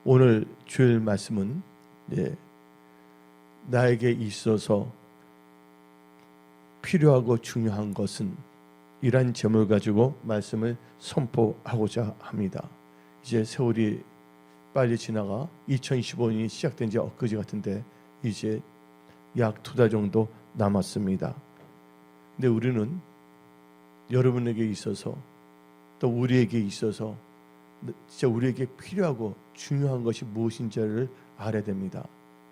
오늘 주일 말씀은 나에게 있어서 필요하고 중요한 것은 이란 제목을 가지고 말씀을 선포하고자 합니다. 이제 세월이 빨리 지나가 2025년이 시작된 지 엊그제 같은데 이제 약 2달 정도 남았습니다. 근데 우리는 여러분에게 있어서 또 우리에게 있어서 진짜 우리에게 필요하고 중요한 것이 무엇인지를 알아야 됩니다.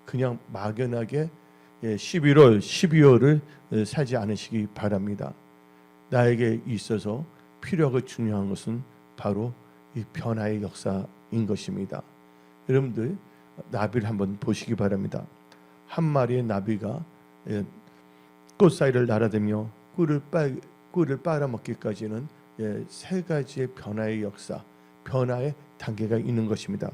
그냥 막연하게 11월, 12월을 살지 않으시기 바랍니다. 나에게 있어서 필요하고 중요한 것은 바로 이 변화의 역사인 것입니다. 여러분들 나비를 한번 보시기 바랍니다. 한 마리의 나비가 꽃 사이를 날아다니며 꿀을 빨아먹기까지는 3가지의 변화의 역사, 변화의 단계가 있는 것입니다.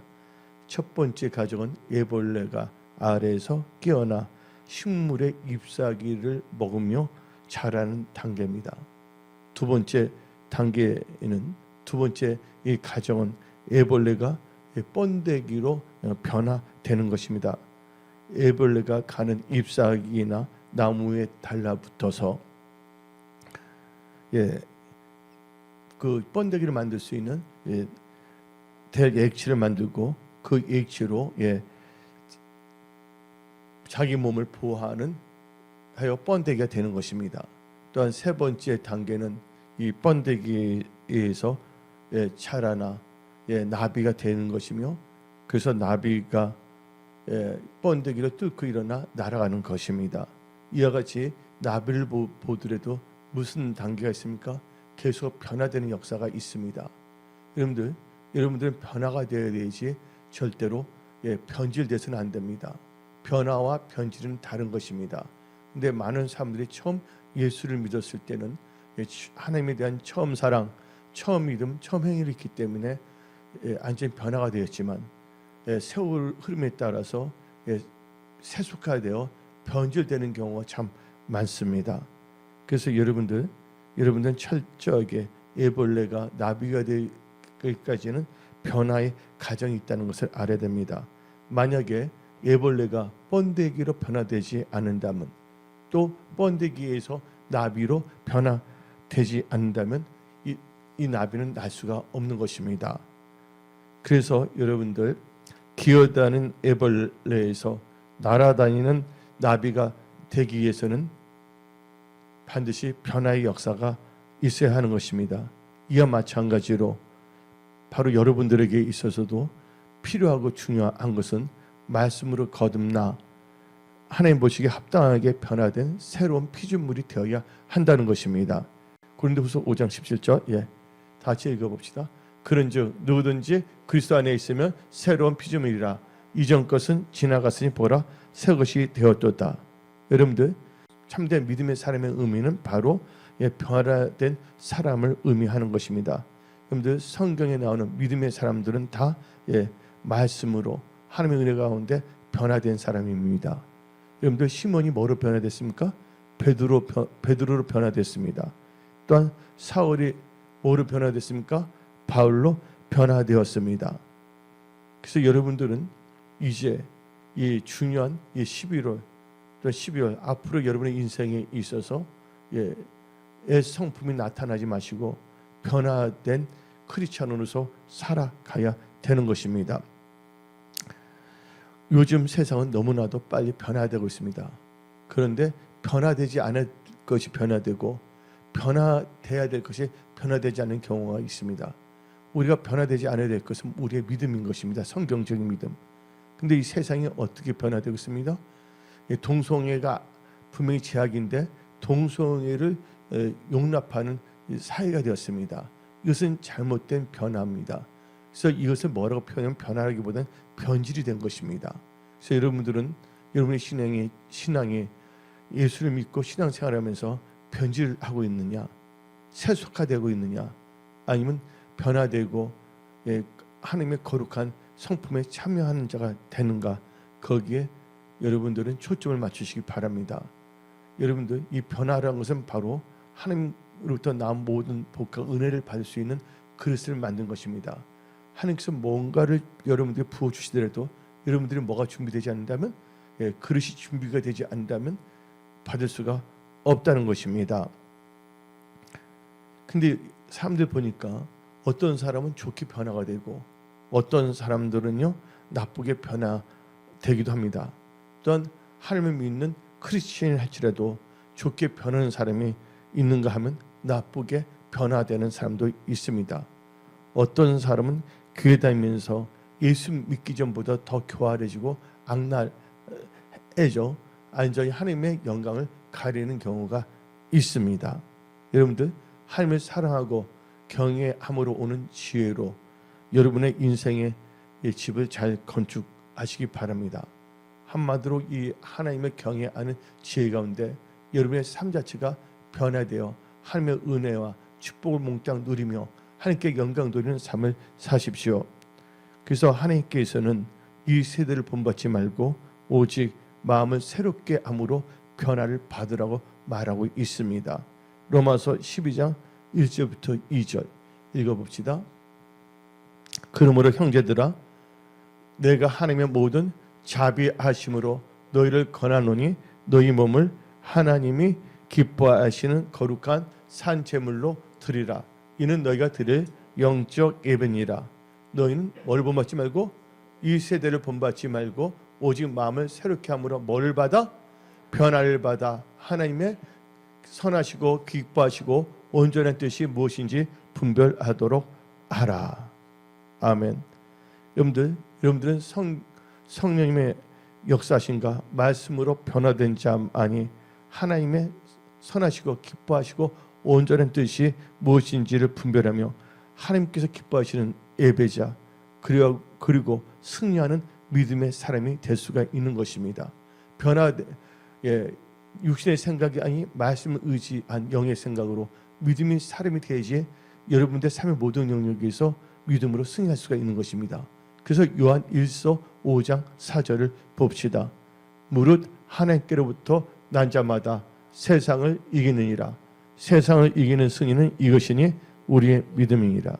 첫 번째 가정은 애벌레가 아래에서 깨어나 식물의 잎사귀를 먹으며 자라는 단계입니다. 두 번째 단계에는 두 번째 이 가정은 애벌레가 번데기로 변화되는 것입니다. 애벌레가 가는 잎사귀나 나무에 달라붙어서 그 번데기를 만들 수 있는 액체를 만들고 그 액체로 자기 몸을 보호하는 하여 번데기가 되는 것입니다. 또한 세 번째 단계는 이 번데기에서 자라나 나비가 되는 것이며 그래서 나비가 번데기를 뚫고 일어나 날아가는 것입니다. 이와 같이 나비를 보더라도 무슨 단계가 있습니까? 계속 변화되는 역사가 있습니다. 여러분들은 변화가 되어야 되지 절대로 변질돼서는 안 됩니다. 변화와 변질은 다른 것입니다. 근데 많은 사람들이 처음 예수를 믿었을 때는 하나님에 대한 처음 사랑, 처음 믿음, 처음 행위를 있기 때문에 완전히 변화가 되었지만 세월 흐름에 따라서 세속화되어 변질되는 경우가 참 많습니다. 그래서 여러분들은 철저하게 애벌레가 나비가 되기까지는 변화의 과정이 있다는 것을 알아야 됩니다. 만약에 애벌레가 번데기로 변화되지 않는다면 또 번데기에서 나비로 변화되지 않는다면 이 나비는 날 수가 없는 것입니다. 그래서 여러분들 기어다니는 애벌레에서 날아다니는 나비가 되기 위해서는 반드시 변화의 역사가 있어야 하는 것입니다. 이와 마찬가지로 바로 여러분들에게 있어서도 필요하고 중요한 것은 말씀으로 거듭나 하나님 보시기에 합당하게 변화된 새로운 피조물이 되어야 한다는 것입니다. 고린도후서 5장 17절 다 같이 읽어봅시다. 그런즉 누구든지 그리스도 안에 있으면 새로운 피조물이라 이전 것은 지나갔으니 보라 새 것이 되었도다. 여러분들 참된 믿음의 사람의 의미는 바로 변화된 사람을 의미하는 것입니다. 여러분들 성경에 나오는 믿음의 사람들은 다 말씀으로 하나님의 은혜 가운데 변화된 사람입니다. 여러분들 시몬이 뭐로 변화됐습니까? 베드로로 변화됐습니다. 또한 사울이 뭐로 변화됐습니까? 바울로 변화되었습니다. 그래서 여러분들은 이제 이 중요한 11월 또 12월 앞으로 여러분의 인생에 있어서 성품이 나타나지 마시고 변화된 크리스찬으로서 살아가야 되는 것입니다. 요즘 세상은 너무나도 빨리 변화되고 있습니다. 그런데 변화되지 않을 것이 변화되고 변화돼야 될 것이 변화되지 않는 경우가 있습니다. 우리가 변화되지 않아야 될 것은 우리의 믿음인 것입니다. 성경적인 믿음. 근데 이 세상이 어떻게 변화되고 있습니다? 동성애가 분명히 제약인데 동성애를 용납하는 사회가 되었습니다. 이것은 잘못된 변화입니다. 그래서 이것을 뭐라고 표현하면 변화라기보다는 변질이 된 것입니다. 그래서 여러분들은 여러분의 신앙이 예수를 믿고 신앙생활하면서 변질하고 있느냐, 세속화되고 있느냐, 아니면 변화되고 하나님의 거룩한 성품에 참여하는 자가 되는가, 거기에 여러분들은 초점을 맞추시기 바랍니다. 여러분들 이 변화라는 것은 바로 하나님으로부터 나온 모든 복과 은혜를 받을 수 있는 그릇을 만든 것입니다. 하나님께서 뭔가를 여러분들이 부어주시더라도 여러분들이 뭐가 준비되지 않는다면, 그릇이 준비가 되지 않는다면 받을 수가 없다는 것입니다. 근데 사람들 보니까 어떤 사람은 좋게 변화가 되고 어떤 사람들은요 나쁘게 변화되기도 합니다. 또한 하나님을 믿는 크리스천을 할지라도 좋게 변하는 사람이 있는가 하면 나쁘게 변화되는 사람도 있습니다. 어떤 사람은 교회 다니면서 예수 믿기 전보다 더 교활해지고 악랄해져 완전히 하나님의 영광을 가리는 경우가 있습니다. 여러분들 하나님을 사랑하고 경외함으로 오는 지혜로 여러분의 인생의 집을 잘 건축하시기 바랍니다. 한마디로 이 하나님의 경외하는 지혜 가운데 여러분의 삶 자체가 변화되어 하나님의 은혜와 축복을 몽땅 누리며 하나님께 영광 돌리는 삶을 사십시오. 그래서 하나님께서는 이 세대를 본받지 말고 오직 마음을 새롭게 함으로 변화를 받으라고 말하고 있습니다. 로마서 12장 1절부터 2절 읽어봅시다. 그러므로 형제들아 내가 하나님의 모든 자비하심으로 너희를 권하노니 너희 몸을 하나님이 기뻐하시는 거룩한 산제물로 드리라. 이는 너희가 드릴 영적 예배니라. 너희는 뭘 본받지 말고 이 세대를 본받지 말고 오직 마음을 새롭게 함으로 뭘 받아? 변화를 받아 하나님의 선하시고 기뻐하시고 온전한 뜻이 무엇인지 분별하도록 하라. 아멘. 여러분들은 성령님의 역사하신가 말씀으로 변화된 자만이 하나님의 선하시고 기뻐하시고 온전한 뜻이 무엇인지를 분별하며 하나님께서 기뻐하시는 예배자 그리고 승리하는 믿음의 사람이 될 수가 있는 것입니다. 육신의 생각이 아니 말씀을 의지한 영의 생각으로 믿음이 사람이 되어야지 여러분들의 삶의 모든 영역에서 믿음으로 승리할 수가 있는 것입니다. 그래서 요한 1서 5장 4절을 봅시다. 무릇 하나님께로부터 난 자마다 세상을 이기느니라. 세상을 이기는 승리는 이것이니 우리의 믿음이니라.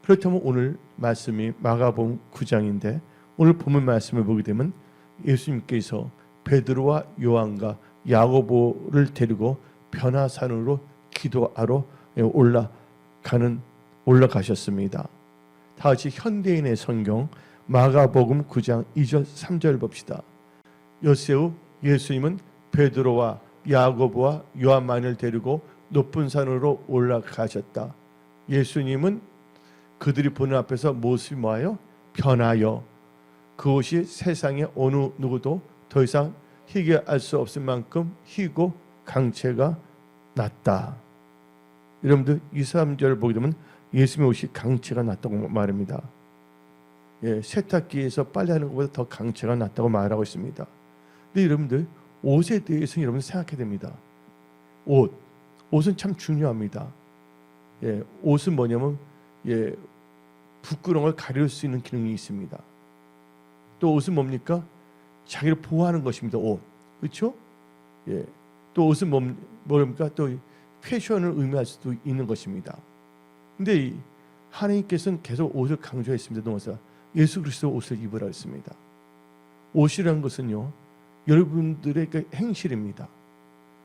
그렇다면 오늘 말씀이 마가복음 9장인데 오늘 본문 말씀을 보게 되면 예수님께서 베드로와 요한과 야고보를 데리고 변화산으로 기도하러 올라가셨습니다. 다 같이 현대인의 성경 마가복음 9장 2절 3절 봅시다. 여세후 예수님은 베드로와 야고보와 요한만을 데리고 높은 산으로 올라가셨다. 예수님은 그들이 보는 앞에서 모습이 뭐예요? 변하여 그곳이 세상의 어느 누구도 더 이상 희게 알 수 없을 만큼 희고 강체가 났다. 여러분들 2, 3절 보게 되면 예수님의 옷이 강체가 났다고 말합니다. 세탁기에서 빨래하는 것보다 더 강체가 났다고 말하고 있습니다. 근데 여러분들 옷에 대해서는 여러분 생각해야 됩니다. 옷은 참 중요합니다. 옷은 뭐냐면 부끄러운 걸 가릴 수 있는 기능이 있습니다. 또 옷은 뭡니까? 자기를 보호하는 것입니다. 옷, 그렇죠? 또 옷은 뭡니까? 또 패션을 의미할 수도 있는 것입니다. 근데 하나님께서는 계속 옷을 강조했습니다. 동사 예수 그리스도 옷을 입으라 했습니다. 옷이라는 것은요, 여러분들의 행실입니다.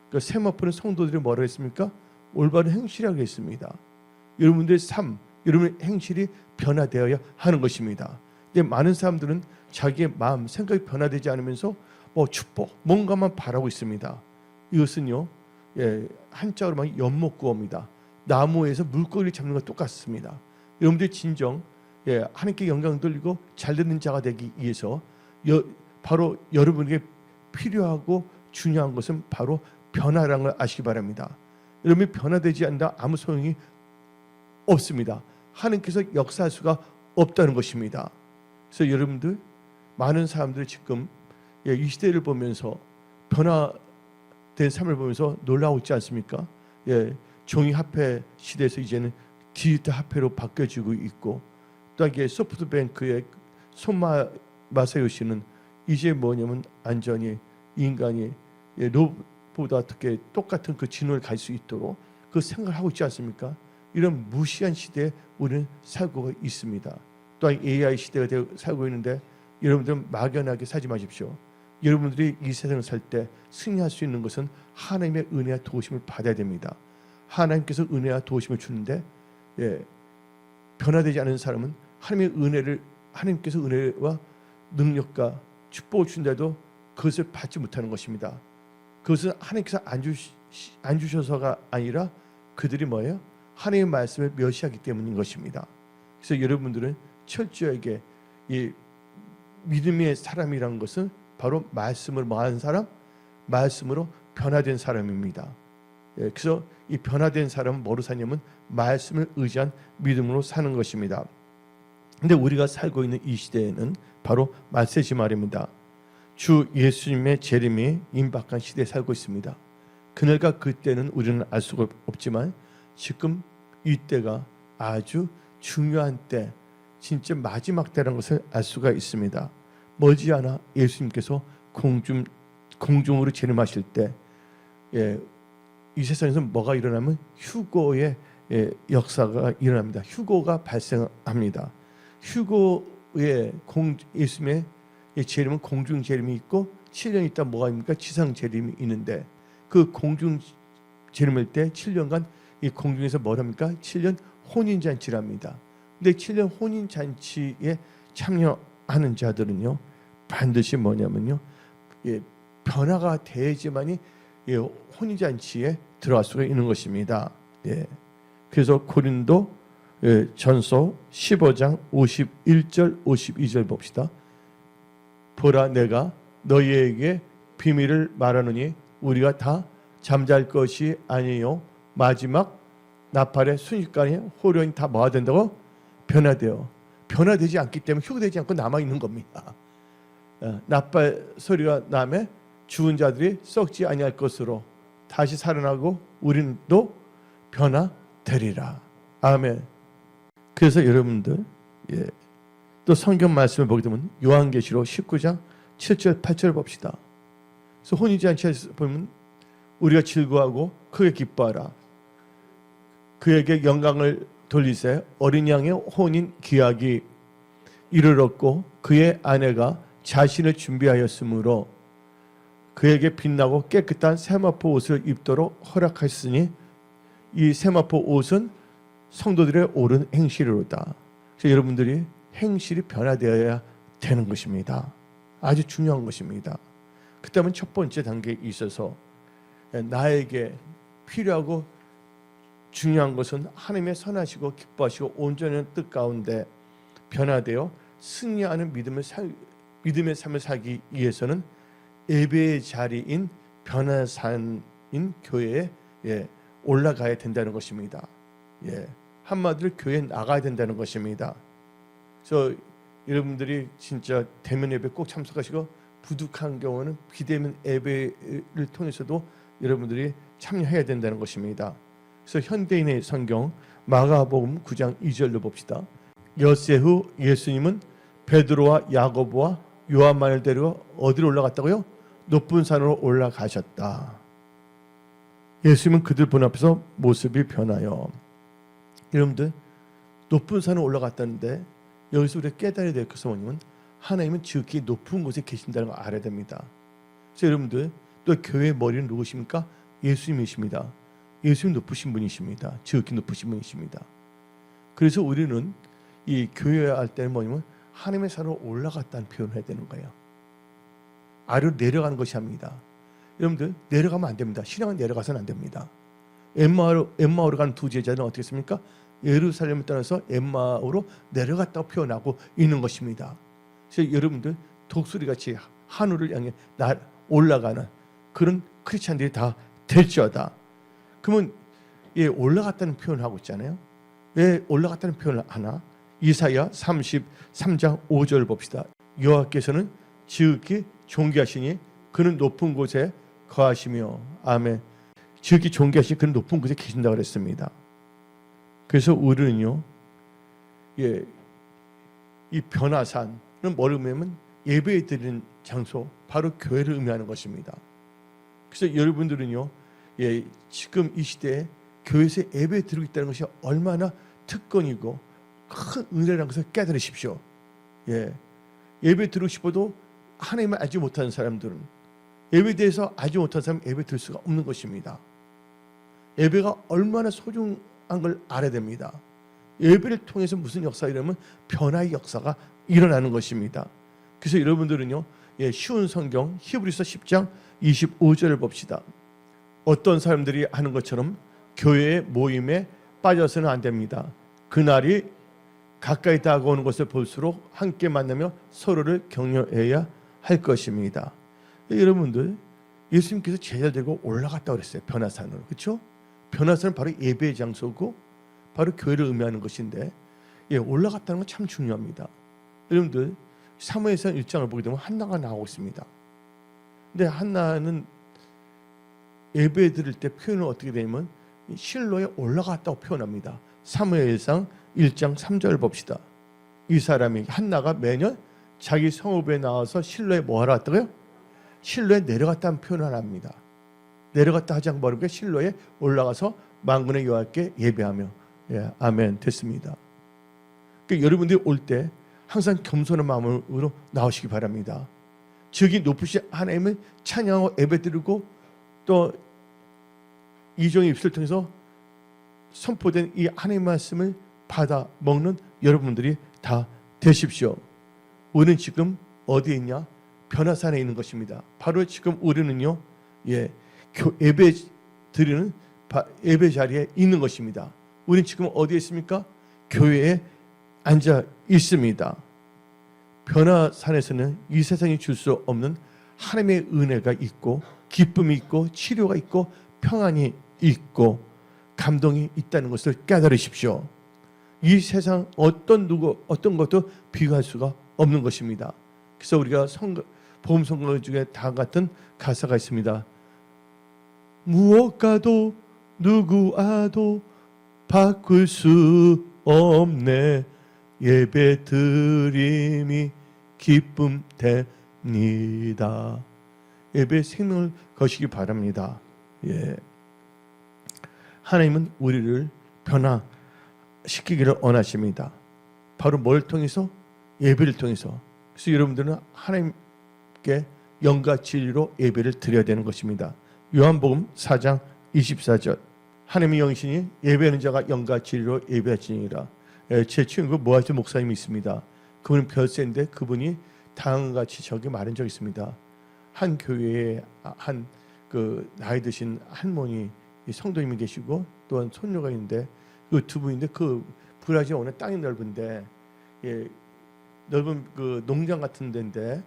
그러니까 세마포는 성도들이 뭐라 했습니까? 올바른 행실이라고 했습니다. 여러분들의 삶, 여러분의 행실이 변화되어야 하는 것입니다. 근데 많은 사람들은 자기의 마음, 생각이 변화되지 않으면서 축복, 뭔가만 바라고 있습니다. 이것은요, 한자로 말하면 연못구어입니다. 나무에서 물고기를 잡는 것 똑같습니다. 여러분들이 진정 하나님께 영광 돌리고 잘 되는 자가 되기 위해서 바로 여러분에게 필요하고 중요한 것은 바로 변화라는 걸 아시기 바랍니다. 여러분이 변화되지 않는다 아무 소용이 없습니다. 하나님께서 역사할 수가 없다는 것입니다. 그래서 여러분들 많은 사람들이 지금 이 시대를 보면서 변화된 삶을 보면서 놀라고 있지 않습니까? 종이 화폐 시대에서 이제는 디지털 화폐로 바뀌어지고 있고 또 이게 소프트뱅크의 손마사요 씨는 이제 뭐냐면 안전히 인간이 로봇보다 어떻게 똑같은 그 진호를 갈 수 있도록 그 생각을 하고 있지 않습니까? 이런 무시한 시대에 우리는 살고 있습니다. 또한 AI 시대가 살고 있는데 여러분들은 막연하게 살지 마십시오. 여러분들이 이 세상을 살 때 승리할 수 있는 것은 하나님의 은혜와 도우심을 받아야 됩니다. 하나님께서 은혜와 도우심을 주는데 변화되지 않은 사람은 하나님께서 은혜와 능력과 축복을 준다도 그것을 받지 못하는 것입니다. 그것은 하나님께서 안 주셔서가 아니라 그들이 뭐예요? 하나님의 말씀을 멸시하기 때문인 것입니다. 그래서 여러분들은 철저하게 이 믿음의 사람이라는 것은 바로 말씀을 뭐하는 사람? 말씀으로 변화된 사람입니다. 그래서 이 변화된 사람은 뭐로 사냐면 말씀을 의지한 믿음으로 사는 것입니다. 근데 우리가 살고 있는 이 시대에는 바로 말세지 말입니다. 주 예수님의 재림이 임박한 시대에 살고 있습니다. 그날과 그때는 우리는 알 수가 없지만 지금 이때가 아주 중요한 때, 진짜 마지막 때라는 것을 알 수가 있습니다. 머지않아 예수님께서 공중으로 재림하실 때 이 세상에서 뭐가 일어나면 휴거의 역사가 일어납니다. 휴거가 발생합니다. 휴거의 예수님의 재림은 공중 재림이 있고 7년 있다 뭐가 있습니까? 지상 재림이 있는데 그 공중 재림일 때 7년간 이 공중에서 뭐랍니까? 7년 혼인잔치랍니다. 근데 7년 혼인잔치에 참여하는 자들은요 반드시 뭐냐면요 변화가 돼야지만이 혼인잔치에 들어갈 수가 있는 것입니다. 그래서 고린도 전서 15장 51절 52절 봅시다. 보라 내가 너희에게 비밀을 말하노니 우리가 다 잠잘 것이 아니요 마지막 나팔의 순식간에 호련히 다 뭐가 된다고? 변화되지 않기 때문에 휴거되지 않고 남아있는 겁니다. 나팔 소리가 나매 죽은 자들이 썩지 아니할 것으로 다시 살아나고 우리는 또 변화되리라. 아멘. 그래서 여러분들 또 성경 말씀을 보게 되면 요한계시록 19장 7절 8절 봅시다. 그래서 혼인잔치에서 보면 우리가 즐거워하고 크게 기뻐하라. 그에게 영광을 돌리세. 어린 양의 혼인 기약이 이르렀고 그의 아내가 자신을 준비하였으므로 그에게 빛나고 깨끗한 세마포 옷을 입도록 허락하셨으니 이 세마포 옷은 성도들의 옳은 행실이로다. 그래서 여러분들이 행실이 변화되어야 되는 것입니다. 아주 중요한 것입니다. 그다음은 첫 번째 단계에 있어서 나에게 필요하고 중요한 것은 하나님의 선하시고 기뻐하시고 온전한 뜻 가운데 변화되어 승리하는 믿음의 삶을 살기 위해서는 예배의 자리인 변화산인 교회에 올라가야 된다는 것입니다. 한마디로 교회에 나가야 된다는 것입니다. 그래서 여러분들이 진짜 대면 예배 꼭 참석하시고 부득한 경우는 비대면 예배를 통해서도 여러분들이 참여해야 된다는 것입니다. 그래서 현대인의 성경 마가복음 9장 2절로 봅시다. 엿새 후 예수님은 베드로와 야고보와 요한만을 데리고 어디로 올라갔다고요? 높은 산으로 올라가셨다. 예수님은 그들 본 앞에서 모습이 변하여. 여러분들 높은 산으로 올라갔다는데 여기서 우리가 깨달아야 될 것은 뭐냐면 하나님은 지극히 높은 곳에 계신다는 걸 알아야 됩니다. 그래서 여러분들 또 교회의 머리는 누구십니까? 예수님이십니다. 예수님 높으신 분이십니다. 지극히 높으신 분이십니다. 그래서 우리는 이 교회에 할 때는 뭐냐면 하나님의 산으로 올라갔다는 표현을 해야 되는 거예요. 아래로 내려가는 것이 아닙니다. 여러분들 내려가면 안 됩니다. 신앙은 내려가서는 안 됩니다. 엠마오로 가는 두 제자는 어떻게 했습니까? 예루살렘을 떠나서 엠마오로 내려갔다고 표현하고 있는 것입니다. 그래서 여러분들 독수리같이 하늘을 향해 올라가는 그런 크리스찬들이 다 될지어다. 그러면 올라갔다는 표현을 하고 있잖아요. 왜 올라갔다는 표현을 하나? 이사야 33장 5절 봅시다. 여호와께서는 지극히 존귀하시니 그는 높은 곳에 거하시며. 아멘. 지극히 존귀하시니 그는 높은 곳에 계신다고 그랬습니다. 그래서 우리는요, 이 변화산은 뭘 의미하면 예배 드리는 장소, 바로 교회를 의미하는 것입니다. 그래서 여러분들은요, 지금 이 시대에 교회에서 예배 드리고 있다는 것이 얼마나 특권이고 큰 은혜라는 것을 깨달으십시오. 예, 예배 드리고 싶어도 하나님을 알지 못하는 사람들은, 예배에 대해서 알지 못하는 사람은 예배 드릴 수가 없는 것입니다. 예배가 얼마나 소중한 걸 알아야 됩니다. 예배를 통해서 무슨 역사가 일어나면 변화의 역사가 일어나는 것입니다. 그래서 여러분들은요, 쉬운 성경 히브리서 10장 25절을 봅시다. 어떤 사람들이 하는 것처럼 교회의 모임에 빠져서는 안 됩니다. 그날이 가까이 다가오는 것을 볼수록 함께 만나며 서로를 격려해야 할 것입니다. 여러분들, 예수님께서 제자들 들고 올라갔다고 그랬어요. 변화산으로. 그렇죠? 변화산은 바로 예배의 장소고 바로 교회를 의미하는 것인데, 올라갔다는 건 참 중요합니다. 여러분들, 사무엘상 1장을 보게 되면 한나가 나오고 있습니다. 근데 한나는 예배 드릴 때 표현은 어떻게 되냐면 실로에 올라갔다고 표현합니다. 사무엘상 1장 3절 봅시다. 이 사람이 한나가 매년 자기 성읍에 나와서 실로에 뭐 하러 왔다고요? 실로에 내려갔다는 표현을 합니다. 내려갔다 하지 않고 바로 실로에 올라가서 만군의 여호와께 예배하며, 아멘, 됐습니다. 그러니까 여러분들이 올 때 항상 겸손한 마음으로 나오시기 바랍니다. 저기 높으신 하나님을 찬양하고 예배드리고 또 이종의 입술을 통해서 선포된 이 하나님의 말씀을 받아 먹는 여러분들이 다 되십시오. 우리는 지금 어디에 있냐? 변화산에 있는 것입니다. 바로 지금 우리는요, 예배 드리는 예배 자리에 있는 것입니다. 우리는 지금 어디에 있습니까? 교회에 앉아 있습니다. 변화산에서는 이 세상이 줄 수 없는 하나님의 은혜가 있고 기쁨이 있고 치료가 있고 평안이 있고 감동이 있다는 것을 깨달으십시오. 이 세상 어떤 것도 비교할 수가 없는 것입니다. 그래서 우리가 복음 성경 중에 다 같은 가사가 있습니다. 무엇과도 누구와도 바꿀 수 없네. 예배 드림이 기쁨 됩니다. 예배 생명을 거시기 바랍니다. 하나님은 우리를 변화시키기를 원하십니다. 바로 뭘 통해서? 예배를 통해서. 그래서 여러분들은 하나님께 영과 진리로 예배를 드려야 되는 것입니다. 요한복음 4장 24절. 하나님의 영이시니 예배하는 자가 영과 진리로 예배하시니라. 제 친구 모아지 목사님이 있습니다. 그분은 별세인데 그분이 다음과 같이 저기 말한 적이 있습니다. 한 교회에 한 나이 드신 할머니 성도님이 계시고 또한 손녀가 있는데 그 두 분인데 그 브라질 어느 땅이 넓은데 넓은 그 농장 같은 데인데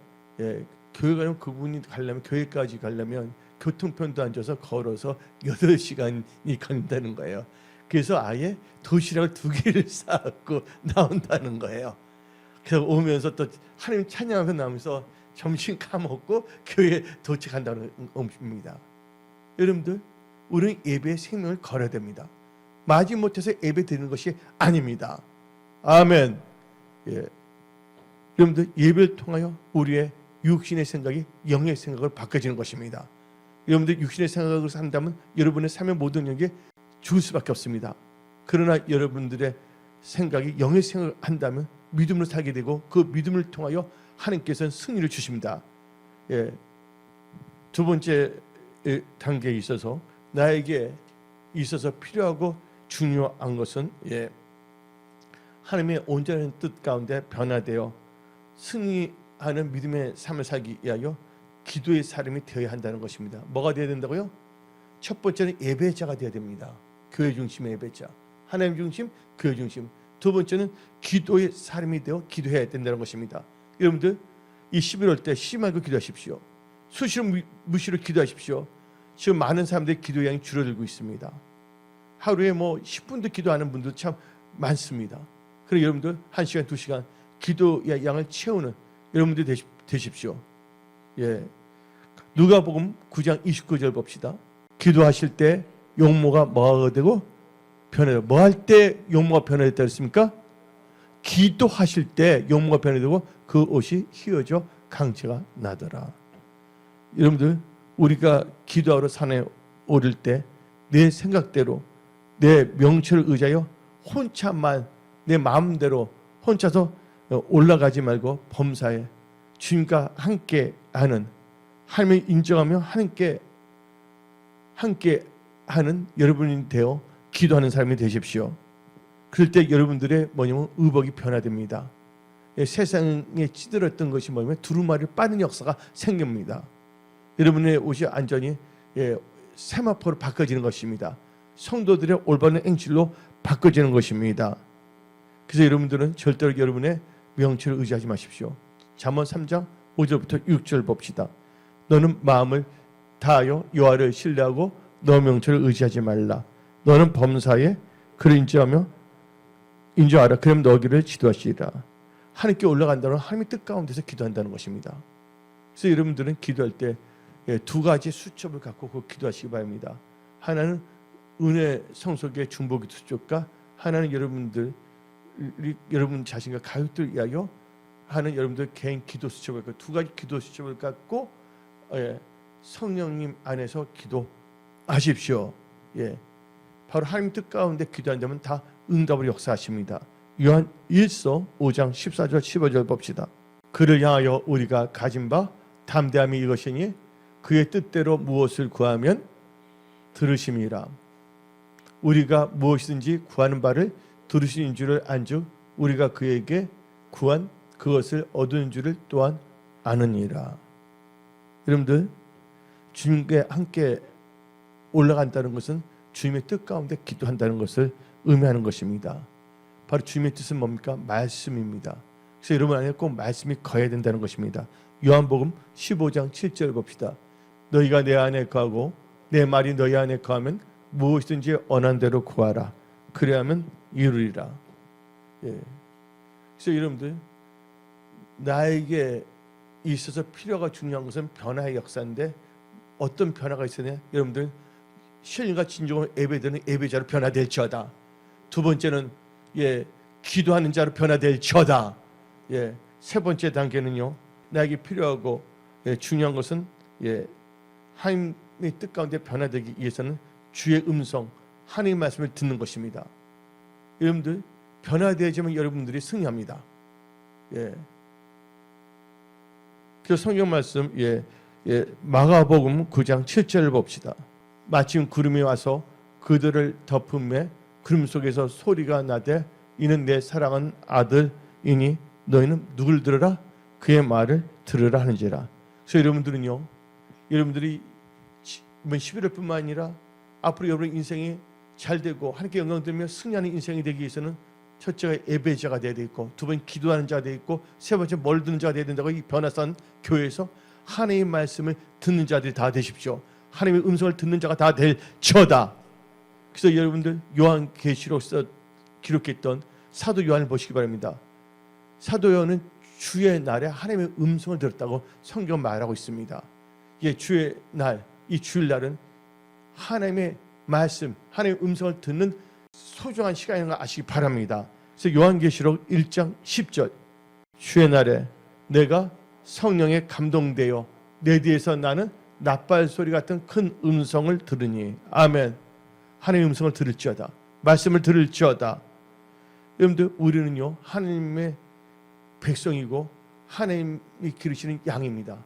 교회 가면 그분이 교회까지 가려면 교통편도 안 줘서 걸어서 8시간이 걸린다는 거예요. 그래서 아예 도시락을 2개를 싸갖고 나온다는 거예요. 그래서 오면서 또 하나님 찬양하면서 나오면서 점심 까먹고 교회에 도착한다는 겁니다. 여러분들, 우리는 예배의 생명을 걸어야 됩니다. 마지못해서 예배 드리는 것이 아닙니다. 아멘. 여러분들, 예배를 통하여 우리의 육신의 생각이 영의 생각을 바꿔지는 것입니다. 여러분들 육신의 생각으로 산다면 여러분의 삶의 모든 영역에 죽을 수밖에 없습니다. 그러나 여러분들의 생각이 영의 생각을 한다면 믿음으로 살게 되고 그 믿음을 통하여 하나님께서는 승리를 주십니다. 두 번째 단계에 있어서 나에게 있어서 필요하고 중요한 것은 하나님의 온전한 뜻 가운데 변화되어 승리하는 믿음의 삶을 살기 위하여 기도의 사람이 되어야 한다는 것입니다. 뭐가 되어야 된다고요? 첫 번째는 예배자가 되어야 됩니다. 교회 중심의 예배자. 하나님 중심, 교회 중심. 두 번째는 기도의 사람이 되어 기도해야 된다는 것입니다. 여러분들, 이 11월 때 쉬지 말고 기도하십시오. 수시로 무시로 기도하십시오. 지금 많은 사람들의 기도 양이 줄어들고 있습니다. 하루에 10분도 기도하는 분도 참 많습니다. 그래서 여러분들 1시간, 2시간 기도의 양을 채우는 여러분들이 되십시오. 누가복음 9장 29절 봅시다. 기도하실 때 용모가 뭐가 되고 변해요. 뭐 할 때 용모가 변해졌다 했습니까? 기도하실 때 용모가 변해되고 그 옷이 휘어져 강체가 나더라. 여러분들, 우리가 기도하러 산에 오를 때 내 생각대로 내 명철을 의지하여 혼자만 내 마음대로 혼자서 올라가지 말고 범사에 주님과 함께 하는, 하나님을 인정하며 함께 하는 여러분이 되어 기도하는 사람이 되십시오. 그럴 때 여러분들의 의복이 변화됩니다. 세상에 찌들었던 것이 두루마리를 빠는 역사가 생깁니다. 여러분의 옷이 완전히 세마포로 바꿔지는 것입니다. 성도들의 올바른 행실로 바꿔지는 것입니다. 그래서 여러분들은 절대로 여러분의 명철을 의지하지 마십시오. 잠언 3장 5절부터 6절 봅시다. 너는 마음을 다하여 여호와를 신뢰하고 너 명철을 의지하지 말라. 너는 범사에 그를 인정하라. 그럼 너기를 지도하시리라. 하나님께 올라간다는 하나님의 뜻 가운데서 기도한다는 것입니다. 그래서 여러분들은 기도할 때 두 가지 수첩을 갖고 기도하시기 바랍니다. 하나는 은혜 성속의 중보기도 수첩과 하나는 여러분 자신과 가족들 위하여 하는 여러분들 개인 기도 수첩을 갖고 두 가지 기도 수첩을 갖고 성령님 안에서 기도하십시오. 바로 하나님 뜻 가운데 기도한다면 다 응답으로 역사하십니다. 요한 1서 5장 14절 15절 봅시다. 그를 향하여 우리가 가진 바 담대함이 이것이니 그의 뜻대로 무엇을 구하면 들으심이라. 우리가 무엇이든지 구하는 바를 들으시는 줄을 안즉 우리가 그에게 구한 그것을 얻은 줄을 또한 아느니라. 여러분들, 주님께 함께 올라간다는 것은 주님의 뜻 가운데 기도한다는 것을 의미하는 것입니다. 바로 주님의 뜻은 뭡니까? 말씀입니다. 그래서 여러분 안에 꼭 말씀이 거해야 된다는 것입니다. 요한복음 15장 7절 봅시다. 너희가 내 안에 거하고 내 말이 너희 안에 거하면 무엇이든지 원한 대로 구하라. 그래야만 이루리라. 그래서 여러분들, 나에게 있어서 필요가 중요한 것은 변화의 역사인데 어떤 변화가 있으냐? 여러분들, 신과 진정으로 예배드리는 예배자로 변화될지어다. 두 번째는 기도하는 자로 변화될지어다. 세 번째 단계는요, 나에게 필요하고 중요한 것은 하나님의 뜻 가운데 변화되기 위해서는 주의 음성, 하나님의 말씀을 듣는 것입니다. 여러분들, 변화되어지면 여러분들이 승리합니다. 그래서 성경 말씀 마가복음 9장 7절을 봅시다. 마침 구름이 와서 그들을 덮음에 구름 속에서 소리가 나되 이는 내 사랑하는 아들이니 너희는 누굴 들으라? 그의 말을 들으라 하는지라. 그래서 여러분들이 이번 11월뿐만 아니라 앞으로 여러분의 인생이 잘 되고 하나님께 영광 들으며 승리하는 인생이 되기 위해서는 첫째가 예배자가 되어야 되고, 두 번째 기도하는 자가 되어 있고, 세 번째 뭘 듣는 자가 되어야 된다고 이 변화산 교회에서 하나님의 말씀을 듣는 자들이 다 되십시오. 하나님의 음성을 듣는 자가 다 될지어다. 그래서 여러분들 요한계시록에서 기록했던 사도 요한을 보시기 바랍니다. 사도 요한은 주의 날에 하나님의 음성을 들었다고 성경 말하고 있습니다. 주의 날, 이 주일날은 하나님의 말씀, 하나님의 음성을 듣는 소중한 시간인 걸 아시기 바랍니다. 그래서 요한계시록 1장 10절, 주의 날에 내가 성령에 감동되어 내 뒤에서 나는 낫발 소리 같은 큰 음성을 들으니. 아멘. 하나님의 음성을 들을지어다. 말씀을 들을지어다. 여러분들, 우리는요 하나님의 백성이고 하나님이 기르시는 양입니다.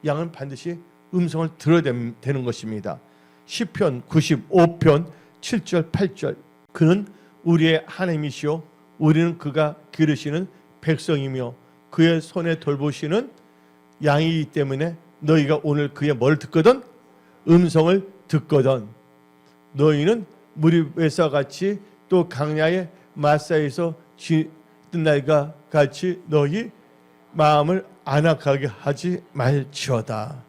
양은 반드시 음성을 들어야 되는 것입니다. 시편 95편 7절 8절, 그는 우리의 하나님이시오 우리는 그가 기르시는 백성이며 그의 손에 돌보시는 양이기 때문에 너희가 오늘 그의 뭘 듣거든? 음성을 듣거든. 너희는 무리에서 같이 또 강야의 마사에서 뜬 날과 같이 너희 마음을 안악하게 하지 말지어다.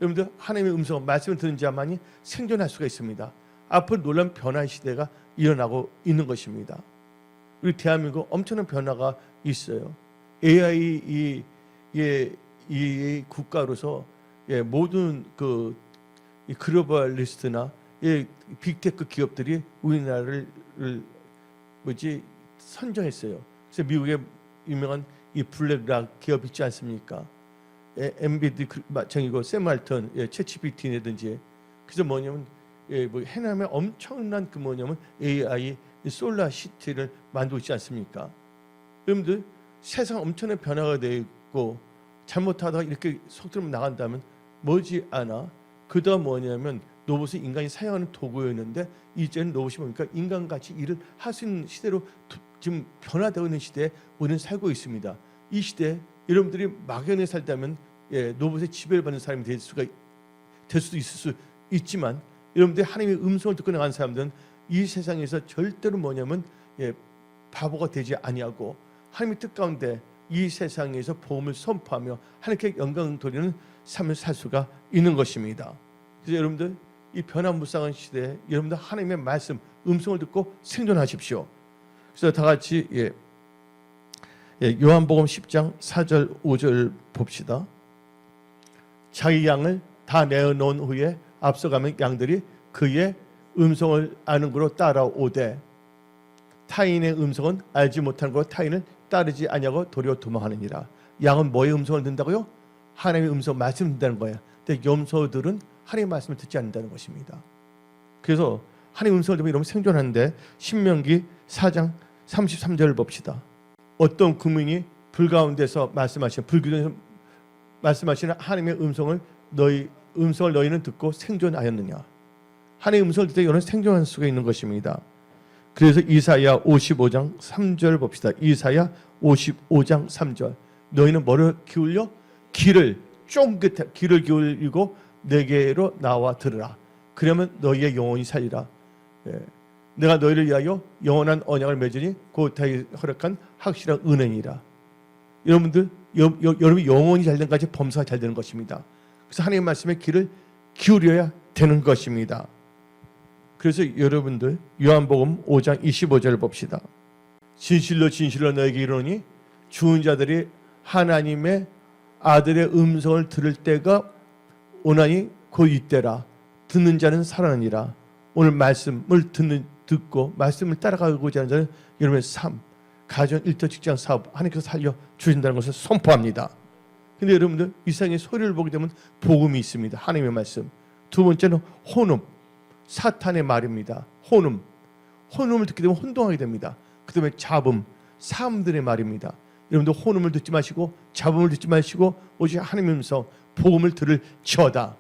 여러분들, 하나님의 음성, 말씀을 듣는 자만이 생존할 수가 있습니다. 앞으로 놀라운 변화의 시대가 일어나고 있는 것입니다. 우리 대한민국 엄청난 변화가 있어요. AI 이 국가로서 모든 그 글로벌리스트나 빅테크 기업들이 우리나라를 선정했어요. 그래서 미국의 유명한 이 블랙락 기업 있지 않습니까? 엔비디 마찬가지고 샘 알턴, 챗GPT라든지. 그래서 해남에 엄청난 AI 이 솔라 시티를 만들고 있지 않습니까? 여러분들 세상 엄청난 변화가 되어 있고 잘못하다가 이렇게 속들면 나간다면 머지않아 그다음 뭐냐면 로봇이 인간이 사용하는 도구였는데 이제는 로봇이 보니까 인간같이 일을 할 수 있는 시대로 지금 변화되고 있는 시대에 우리는 살고 있습니다. 이 시대에 여러분들이 막연히 살다면 로봇의 지배를 받는 사람이 될 수도 있을 수 있지만 여러분들이 하나님의 음성을 듣고 나간 사람들은 이 세상에서 절대로 뭐냐면 바보가 되지 아니하고 하나님의 뜻 가운데 이 세상에서 복음을 선포하며 하나님께 영광 돌리는 삶을 살 수가 있는 것입니다. 그래서 여러분들 이 변화무쌍한 시대에 여러분들 하나님의 말씀 음성을 듣고 생존하십시오. 그래서 다 같이 요한복음 10장 4절 5절 봅시다. 자기 양을 다 내어놓은 후에 앞서가면 양들이 그의 음성을 아는 거로 따라오되 타인의 음성은 알지 못하는 거로 타인을 따르지 아니하고 도리어 도망하느니라. 양은 뭐의 음성을 듣는다고요? 하나님의 음성 말씀을 듣는다는 거예요. 근데 염소들은 하나님의 말씀을 듣지 않는다는 것입니다. 그래서 하나님의 음성을 들으면 이러면 생존하는데 신명기 4장 33절을 봅시다. 어떤 국민이 불 가운데서 말씀하시는 불교에서 말씀하시는 하나님의 음성을 너희는 듣고 생존하였느냐. 하나님의 음성을 듣고 너는 생존할 수가 있는 것입니다. 그래서 이사야 55장 3절 봅시다. 이사야 55장 3절 너희는 뭐를 기울여? 귀를 쫑긋해 귀를 기울이고 내게로 나와 들으라. 그러면 너희의 영혼이 살리라. 내가 너희를 위하여 영원한 언약을 맺으니 곧 다시 허락한 확실한 은행이라. 여러분들 여러분이 영혼이 잘 되는 까지 범사가 잘 되는 것입니다. 그래서 하나님의 말씀에 귀를 기울여야 되는 것입니다. 그래서 여러분들 요한복음 5장 25절을 봅시다. 진실로 진실로 너에게 이르노니 죽은 자들이 하나님의 아들의 음성을 들을 때가 오나니 곧 이때라. 듣는 자는 살아나니라. 오늘 말씀을 듣고 말씀을 따라가고자 하는 자는 여러분의 삶, 가정, 일터, 직장, 사업 하나님께서 살려 주신다는 것을 선포합니다. 근데 여러분들 이 세상에 소리를 보게 되면 복음이 있습니다. 하나님의 말씀. 두 번째는 혼음, 사탄의 말입니다. 혼음을 듣게 되면 혼동하게 됩니다. 그 다음에 잡음, 사람들의 말입니다. 여러분들 혼음을 듣지 마시고 잡음을 듣지 마시고 오직 하나님의 음성, 복음을 들을지어다.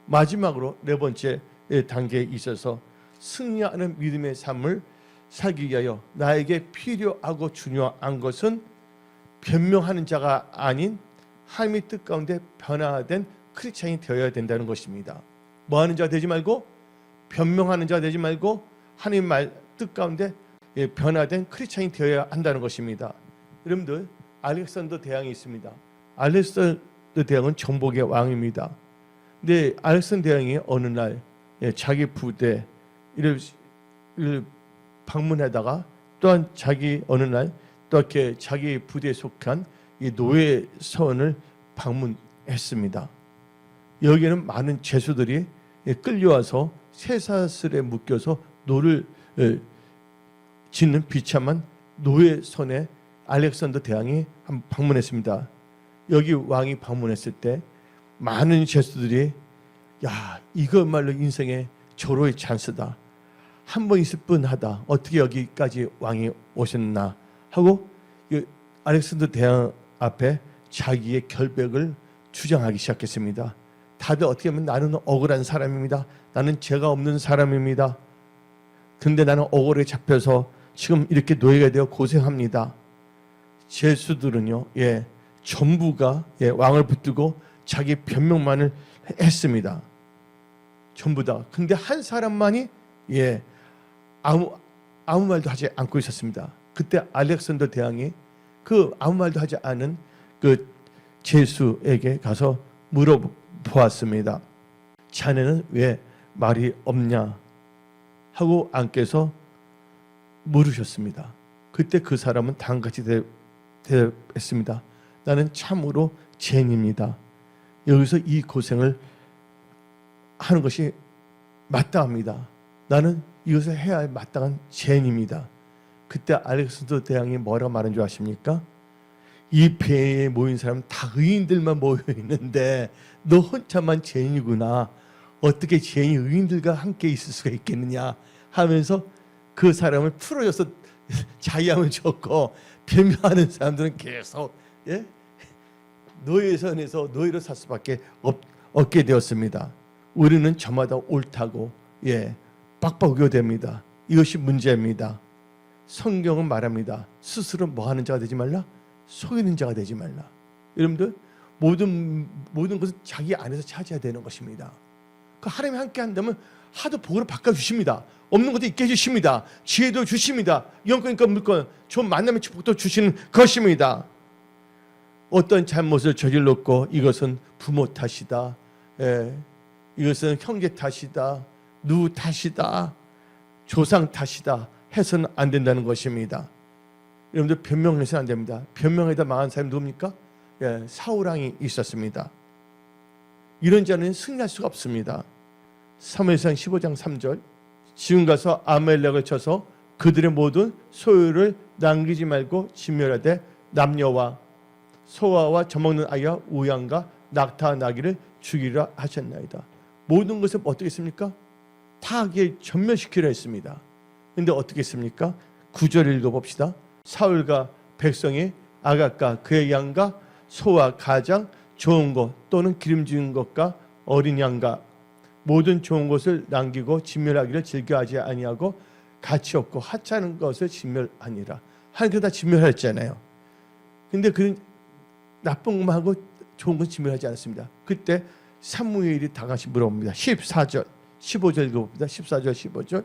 마지막으로 네 번째 단계에 있어서 승리하는 믿음의 삶을 살기 위하여 나에게 필요하고 중요한 것은 변명하는 자가 아닌 하나님의 뜻 가운데 변화된 크리스찬이 되어야 된다는 것입니다. 뭐하는 자가 되지 말고 변명하는 자가 되지 말고 하나님 말 뜻 가운데 변화된 크리스찬이 되어야 한다는 것입니다. 여러분들 알렉산더 대왕이 있습니다. 알렉산더 대왕은 정복의 왕입니다. 근데 알렉산더 대왕이 어느 날 자기 부대를 방문하다가 또한 자기 어느 날 또 이렇게 자기 부대에 속한 이 노예선을 방문했습니다. 여기에는 많은 죄수들이 끌려와서 쇠사슬에 묶여서 노를 짓는 비참한 노예선에 알렉산더 대왕이 방문했습니다. 여기 왕이 방문했을 때 많은 죄수들이 야 이거말로 인생의 절호의 찬스다. 한 번 있을 뻔하다. 어떻게 여기까지 왕이 오셨나 하고 알렉산더 대왕 앞에 자기의 결백을 주장하기 시작했습니다. 다들 어떻게 하면 나는 억울한 사람입니다. 나는 죄가 없는 사람입니다. 근데 나는 억울하게 잡혀서 지금 이렇게 노예가 되어 고생합니다. 죄수들은요, 전부가 왕을 붙들고 자기 변명만을 했습니다. 전부 다. 근데 한 사람만이 아무 말도 하지 않고 있었습니다. 그때 알렉산더 대왕이 그 아무 말도 하지 않은 그 죄수에게 가서 물어보았습니다. 자네는 왜 말이 없냐 하고 왕께서 물으셨습니다. 그때 그 사람은 다음같이 대답했습니다. 나는 참으로 죄인입니다. 여기서 이 고생을 하는 것이 마땅합니다. 나는 이것을 해야 할 마땅한 죄인입니다. 그때 알렉산더 대왕이 뭐라고 말한 줄 아십니까? 이 배에 모인 사람 다 의인들만 모여 있는데 너 혼자만 죄인이구나. 어떻게 죄인이 의인들과 함께 있을 수가 있겠느냐 하면서 그 사람을 풀어줘서 자유함을 줬고, 변명하는 사람들은 계속 노예선에서 노예로 살 수밖에 없게 되었습니다. 우리는 저마다 옳다고 빡빡 우겨댑니다. 이것이 문제입니다. 성경은 말합니다. 스스로 뭐 하는 자가 되지 말라? 속이는 자가 되지 말라. 여러분들, 모든 것은 자기 안에서 찾아야 되는 것입니다. 그 하나님이 함께 한다면 하도 복으로 바꿔주십니다. 없는 것도 있게 해주십니다. 지혜도 주십니다. 영권과 물권, 좋은 만남의 축복도 주시는 것입니다. 어떤 잘못을 저질렀고 이것은 부모 탓이다, 이것은 형제 탓이다, 누구 탓이다, 조상 탓이다 해서는 안 된다는 것입니다. 여러분들, 변명해서는 안 됩니다. 변명에다 망한 사람이 누굽니까? 사울왕이 있었습니다. 이런 자는 승리할 수가 없습니다. 사무엘상 15장 3절, 지금 가서 아말렉을 쳐서 그들의 모든 소유를 남기지 말고 진멸하되 남녀와 소아와 젖먹는 아이와 우양과 낙타 나귀를 죽이라 하셨나이다. 모든 것을 어떻게 했습니까? 다 전멸시키려 했습니다. 그런데 어떻게 했습니까? 9절 읽어봅시다. 사울과 백성이 아각과 그의 양과 소와 가장 좋은 것 또는 기름진 것과 어린 양과 모든 좋은 것을 남기고 진멸하기를 즐겨하지 아니하고 가치 없고 하찮은 것을 진멸하니라. 하나님께서 다 진멸했잖아요. 근데 그는 나쁜 것만 하고 좋은 것 진멸하지 않았습니다. 그때 사무엘이 다같이 물어봅니다. 14절 15절 읽어봅니다. 14절 15절,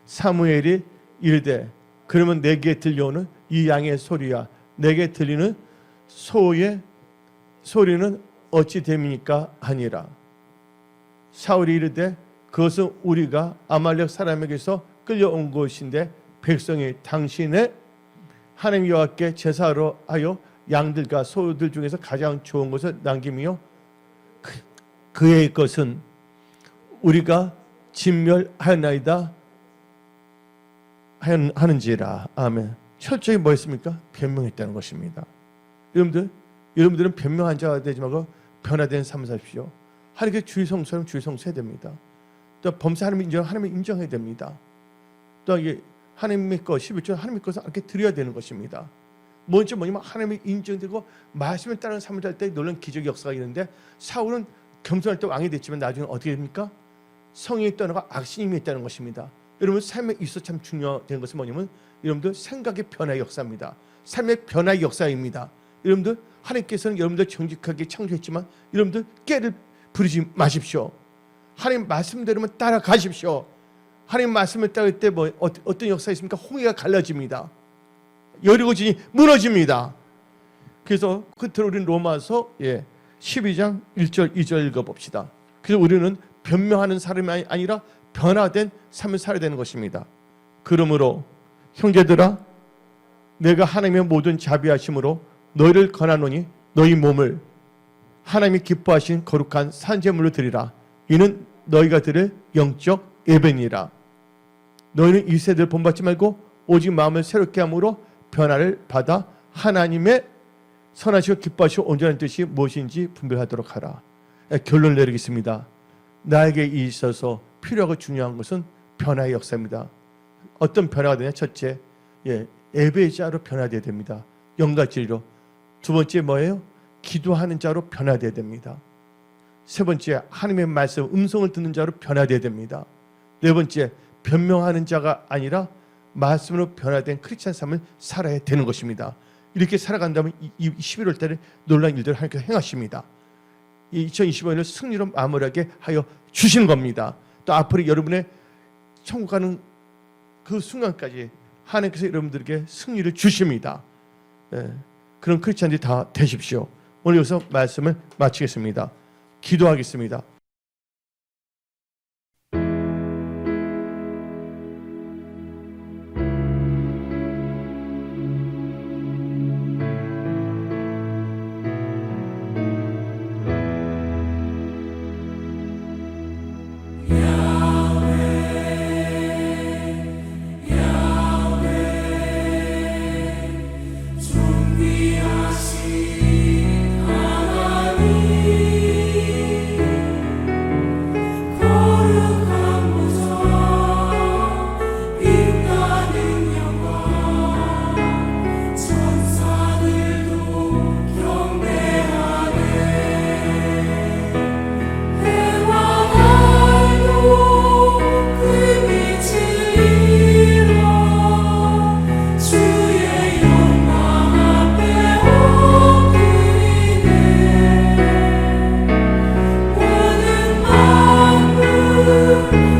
사무엘이 이르되 그러면 내게 들려오는 이 양의 소리와 내게 들리는 소의 소리는 어찌 됨이니까 하니라. 사울이 이르되 그것은 우리가 아말렉 사람에게서 끌려온 것인데 백성이 당신의 하나님 여호와께 제사로 하여 양들과 소들 중에서 가장 좋은 것을 남기며 그의 것은 우리가 진멸하였나이다 하는지라. 아멘. 철저히 뭐 했습니까? 변명했다는 것입니다. 여러분들은 변명한 자가 되지 말고 변화된 삶을 사십시오. 하나님께 주의 성수하면 주의 성수해야 됩니다. 또 범사 하나님을 인정해야 됩니다. 또 이게 하나님의 것 11조 하나님의 것을 이렇게 드려야 되는 것입니다. 먼저 뭐냐면 하나님이 인정되고 말씀을 따르는 삶을 살 때 놀라운 기적의 역사가 있는데, 사울은 겸손할 때 왕이 됐지만 나중에 어떻게 됩니까? 성령이 떠나가 악신임이 있다는 것입니다. 여러분, 삶에 있어 참 중요한 것은 뭐냐면 여러분들 생각의 변화의 역사입니다. 삶의 변화의 역사입니다. 여러분들, 하나님께서는 여러분들 정직하게 창조했지만 여러분들 깨를 부리지 마십시오. 하나님 말씀대로만 따라가십시오. 하나님 말씀을 따를 때 어떤 역사가 있습니까? 홍해가 갈라집니다. 여리고진이 무너집니다. 그래서 끝으로 우리는 로마서 12장 1절 2절 읽어봅시다. 그래서 우리는 변명하는 사람이 아니라 변화된 삶을 살아야 되는 것입니다. 그러므로 형제들아, 내가 하나님의 모든 자비하심으로 너희를 권하노니 너희 몸을 하나님이 기뻐하신 거룩한 산제물로 드리라. 이는 너희가 드릴 영적 예배니라. 너희는 이 세대를 본받지 말고 오직 마음을 새롭게 함으로 변화를 받아 하나님의 선하시고 기뻐하시고 온전한 뜻이 무엇인지 분별하도록 하라. 결론을 내리겠습니다. 나에게 있어서 필요하고 중요한 것은 변화의 역사입니다. 어떤 변화가 되냐? 첫째, 예배의 자로 변화되어야 됩니다. 영가지리로. 두 번째 뭐예요? 기도하는 자로 변화되어야 됩니다. 세 번째, 하나님의 말씀 음성을 듣는 자로 변화되어야 됩니다. 네 번째, 변명하는 자가 아니라 말씀으로 변화된 크리스찬 삶을 살아야 되는 것입니다. 이렇게 살아간다면 이 11월 달에 놀라운 일들을 하나님께서 행하십니다. 이 2025년을 승리로 마무리하게 하여 주시는 겁니다. 또 앞으로 여러분의 천국 가는 그 순간까지 하나님께서 여러분들에게 승리를 주십니다. 그런 크리스찬들이 다 되십시오. 오늘 여기서 말씀을 마치겠습니다. 기도하겠습니다. 주님